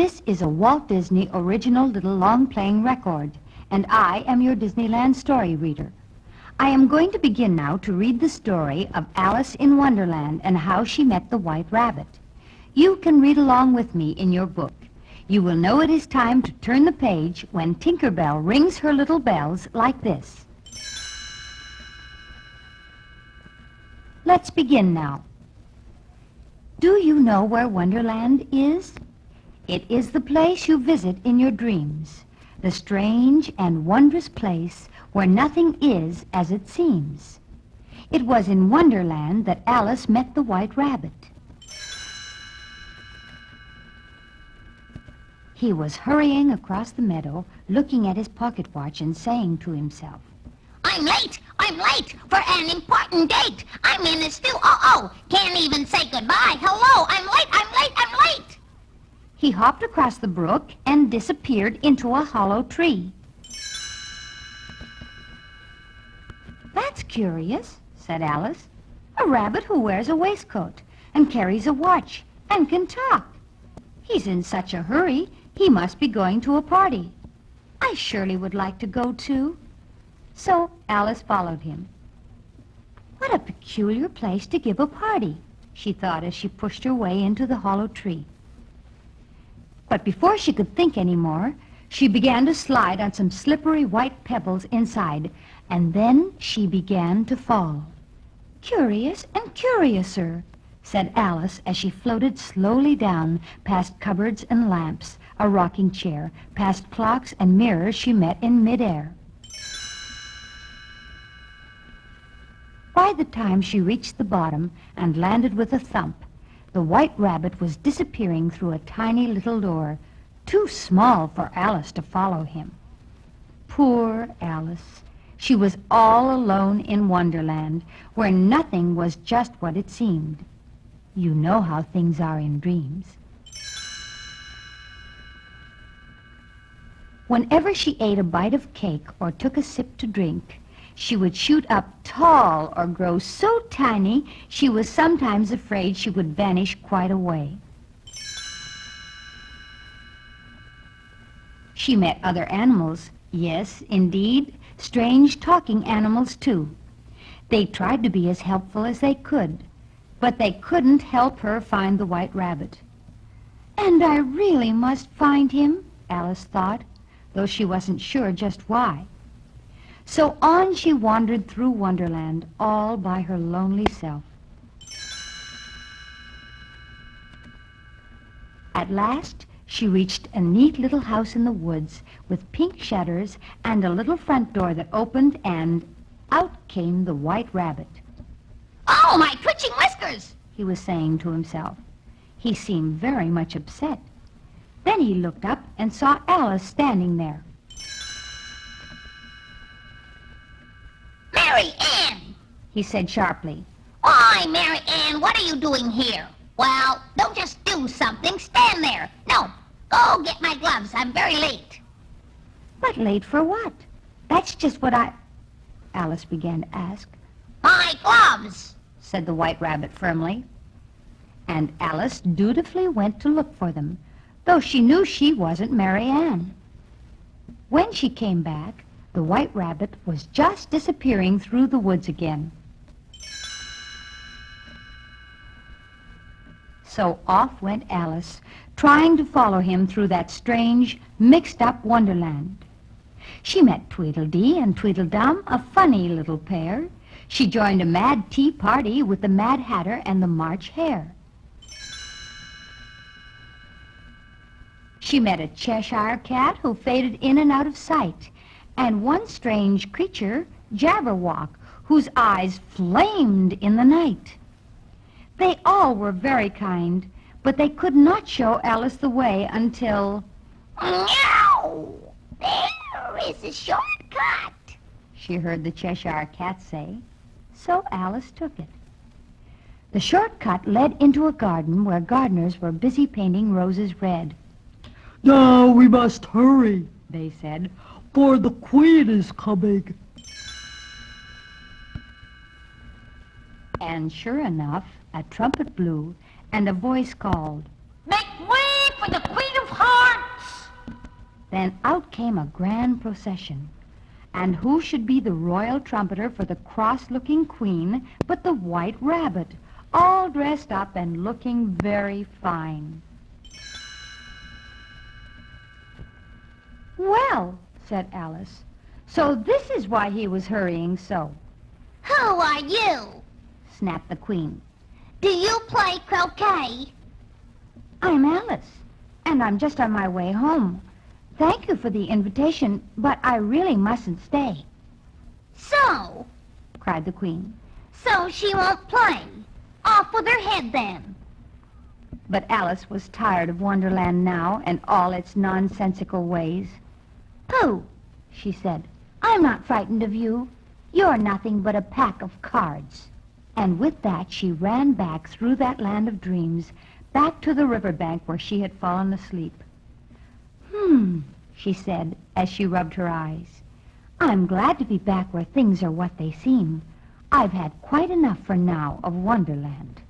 This is a Walt Disney original little long-playing record, and I am your Disneyland story reader. I am going to begin now to read the story of Alice in Wonderland and how she met the White Rabbit. You can read along with me in your book. You will know it is time to turn the page when Tinker Bell rings her little bells like this. Let's begin now. Do you know where Wonderland is? It is the place you visit in your dreams, the strange and wondrous place where nothing is as it seems. It was in Wonderland that Alice met the White Rabbit. He was hurrying across the meadow, looking at his pocket watch and saying to himself, I'm late for an important date. I'm in the stew, can't even say goodbye. Hello, I'm late. He hopped across the brook and disappeared into a hollow tree. That's curious, said Alice. A rabbit who wears a waistcoat and carries a watch and can talk. He's in such a hurry, he must be going to a party. I surely would like to go too. So Alice followed him. What a peculiar place to give a party, she thought as she pushed her way into the hollow tree. But before she could think any more, she began to slide on some slippery white pebbles inside, and then she began to fall. Curious and curiouser, said Alice as she floated slowly down past cupboards and lamps, a rocking chair, past clocks and mirrors she met in midair. By the time she reached the bottom and landed with a thump, the White Rabbit was disappearing through a tiny little door, too small for Alice to follow him. Poor Alice. She was all alone in Wonderland, where nothing was just what it seemed. You know how things are in dreams. Whenever she ate a bite of cake or took a sip to drink, she would shoot up tall or grow so tiny she was sometimes afraid she would vanish quite away. She met other animals, yes, indeed, strange talking animals too. They tried to be as helpful as they could, but they couldn't help her find the White Rabbit. And I really must find him, Alice thought, though she wasn't sure just why. So on she wandered through Wonderland, all by her lonely self. At last, she reached a neat little house in the woods with pink shutters and a little front door that opened, and out came the White Rabbit. Oh, my twitching whiskers, he was saying to himself. He seemed very much upset. Then he looked up and saw Alice standing there. Mary Ann, he said sharply. Why, Mary Ann, what are you doing here? Well, don't just do something, stand there. No, go get my gloves, I'm very late. But late for what? That's just what Alice began to ask. My gloves, said the White Rabbit firmly. And Alice dutifully went to look for them, though she knew she wasn't Mary Ann. When she came back, the White Rabbit was just disappearing through the woods again. So off went Alice, trying to follow him through that strange, mixed-up Wonderland. She met Tweedledee and Tweedledum, a funny little pair. She joined a mad tea party with the Mad Hatter and the March Hare. She met a Cheshire Cat who faded in and out of sight, and one strange creature, Jabberwock, whose eyes flamed in the night. They all were very kind, but they could not show Alice the way until... Meow! There is a shortcut, she heard the Cheshire Cat say. So Alice took it. The shortcut led into a garden where gardeners were busy painting roses red. Now we must hurry, they said, for the Queen is coming. And sure enough, a trumpet blew, and a voice called, Make way for the Queen of Hearts! Then out came a grand procession. And who should be the royal trumpeter for the cross-looking queen but the White Rabbit, all dressed up and looking very fine. "Well," said Alice, "so this is why he was hurrying so," Who are you? snapped the queen. Do you play croquet? "I'm Alice, and I'm just on my way home. Thank you for the invitation, but I really mustn't stay," So? cried the queen. So she won't play. Off with her head then. But Alice was tired of Wonderland now and all its nonsensical ways. "Pooh," she said. "I'm not frightened of you. You're nothing but a pack of cards." And with that she ran back through that land of dreams, back to the riverbank where she had fallen asleep. She said as she rubbed her eyes. "I'm glad to be back where things are what they seem. I've had quite enough for now of Wonderland."